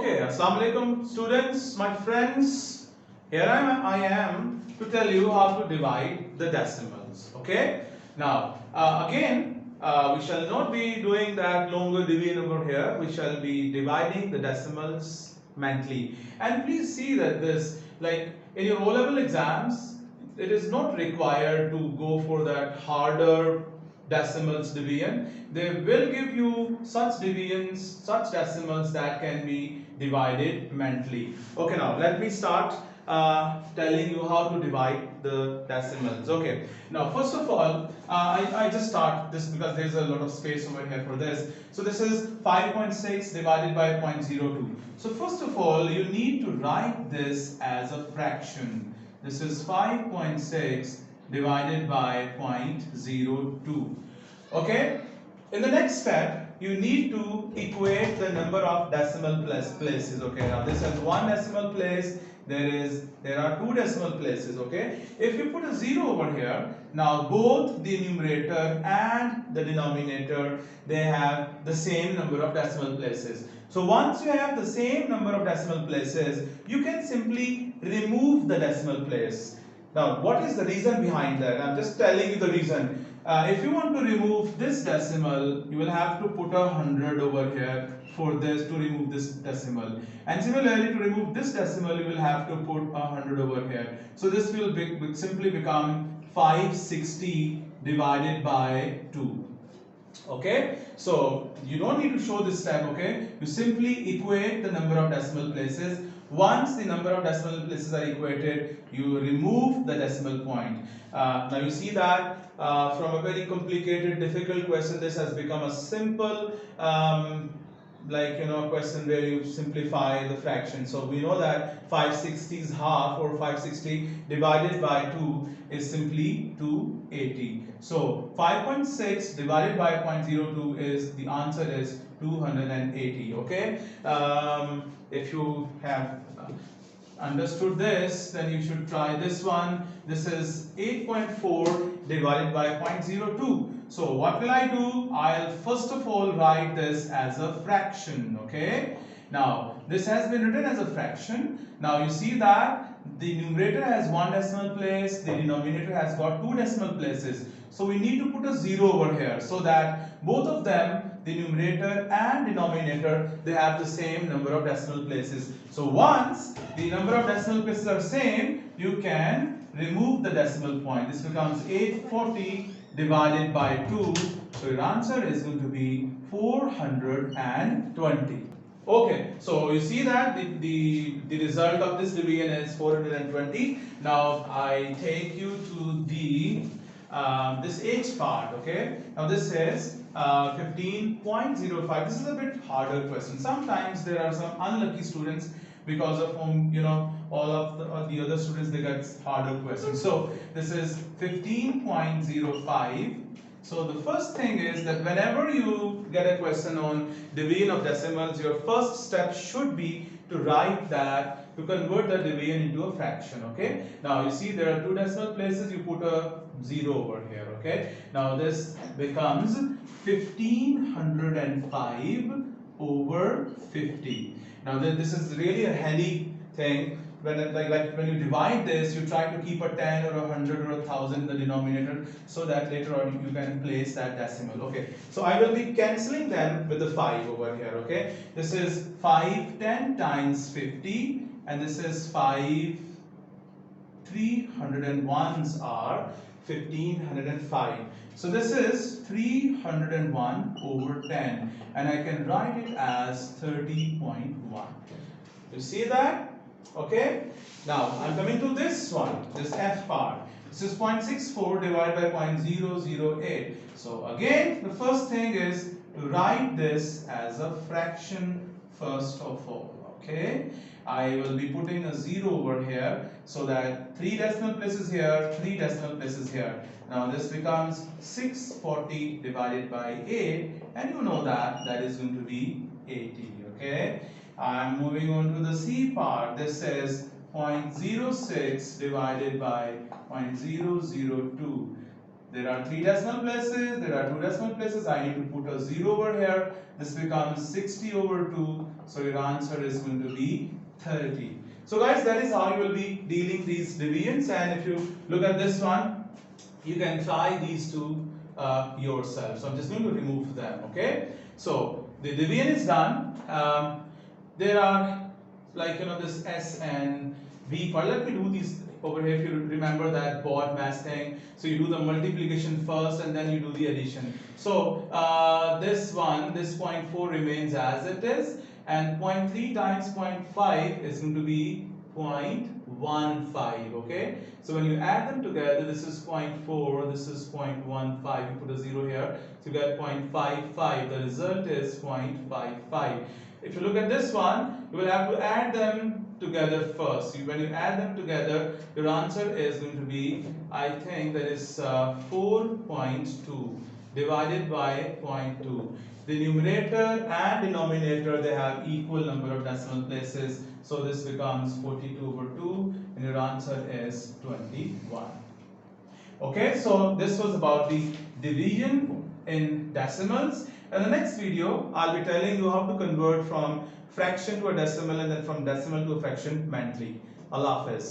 Okay, Assalamu alaikum students, my friends. Here I am to tell you how to divide the decimals. Okay. Now, we shall not be doing that longer division over here. We shall be dividing the decimals mentally. And please see that this, like in your O-level exams, it is not required to go for that harder decimals division. They will give you such divisions, such decimals that can be divided mentally. Okay, now let me start telling you how to divide the decimals. Okay, now first of all, I just start this because there's a lot of space over here for this. So this is 5.6 divided by 0.02. So first of all, you need to write this as a fraction. This is 5.6 divided by 0.02. Okay, in the next step you need to equate the number of decimal places. Okay, now this has one decimal place, there are two decimal places. Okay, if you put a 0 over here, now both the numerator and the denominator, they have the same number of decimal places. So once you have the same number of decimal places, you can simply remove the decimal place. Now, what is the reason behind that? I'm just telling you the reason. If you want to remove this decimal, you will have to put 100 over here for this to remove this decimal. And similarly, to remove this decimal, you will have to put 100 over here. So this will simply become 560 divided by 2. Okay, so you don't need to show this step. Okay, you simply equate the number of decimal places. Once the number of decimal places are equated, you remove the decimal point. Now you see that from a very complicated, difficult question, this has become a simple question where you simplify the fraction. So we know that 560 is half, or 560 divided by 2 is simply 280. So 5.6 divided by 0.02 is, the answer is 280. Okay, if you have understood this, then you should try this one. This is 8.4 divided by 0.02. So what will I do? I'll first of all write this as a fraction. Okay, now this has been written as a fraction. Now you see that the numerator has one decimal place, the denominator has got two decimal places. So we need to put a 0 over here so that both of them, the numerator and denominator, they have the same number of decimal places. So once the number of decimal places are same, you can remove the decimal point. This becomes 840 divided by 2. So your answer is going to be 420. Okay, so you see that the result of this division is 420. Now I take you to the this H part. Okay, now this is 15.05. This is a bit harder question. Sometimes there are some unlucky students because of whom, all of the other students, they get harder questions. So this is 15.05. So the first thing is that whenever you get a question on division of decimals, your first step should be to write that, to convert the division into a fraction. Okay, now you see there are two decimal places, you put a 0 over here. Okay, now this becomes 1505 over 50. Now this is really a handy thing. When when you divide this, you try to keep a 10 or a 100 or a 1000 in the denominator, so that later on you can place that decimal. Okay, so I will be cancelling them with the 5 over here. Okay, this is 510 times 50, and this is 5 301s are 1505. So this is 301 over 10, and I can write it as 30.1. You see that? Okay, now I'm coming to this one, this F part. This is 0.64 divided by 0.008. So again, the first thing is to write this as a fraction first of all. Okay, I will be putting a 0 over here so that 3 decimal places here, 3 decimal places here. Now this becomes 640 divided by 8, and you know that that is going to be 80. Okay, I'm moving on to the C part. This is 0.06 divided by 0.002. There are 3 decimal places, there are 2 decimal places. I need to put a 0 over here. This becomes 60 over 2. So your answer is going to be 30. So guys, that is how you will be dealing these divisions. And if you look at this one, you can try these two yourself. So I'm just going to remove them. Okay. So the division is done. There are this S and V part. Let me do these over here. If you remember that BODMAS thing, so you do the multiplication first and then you do the addition. So this 0.4 remains as it is, and 0.3 times 0.5 is going to be 0.15. Okay, so when you add them together, this is 0.4, this is 0.15. You put a 0 here, so you get 0.55. The result is 0.55. If you look at this one, you will have to add them together first. When you add them together, your answer is going to be, I think that is 4.2 divided by 0.2. The numerator and denominator, they have equal number of decimal places. So this becomes 42 over 2 and your answer is 21. Okay, so this was about the division in decimals. In the next video, I'll be telling you how to convert from fraction to a decimal and then from decimal to a fraction mentally. Allah Hafiz.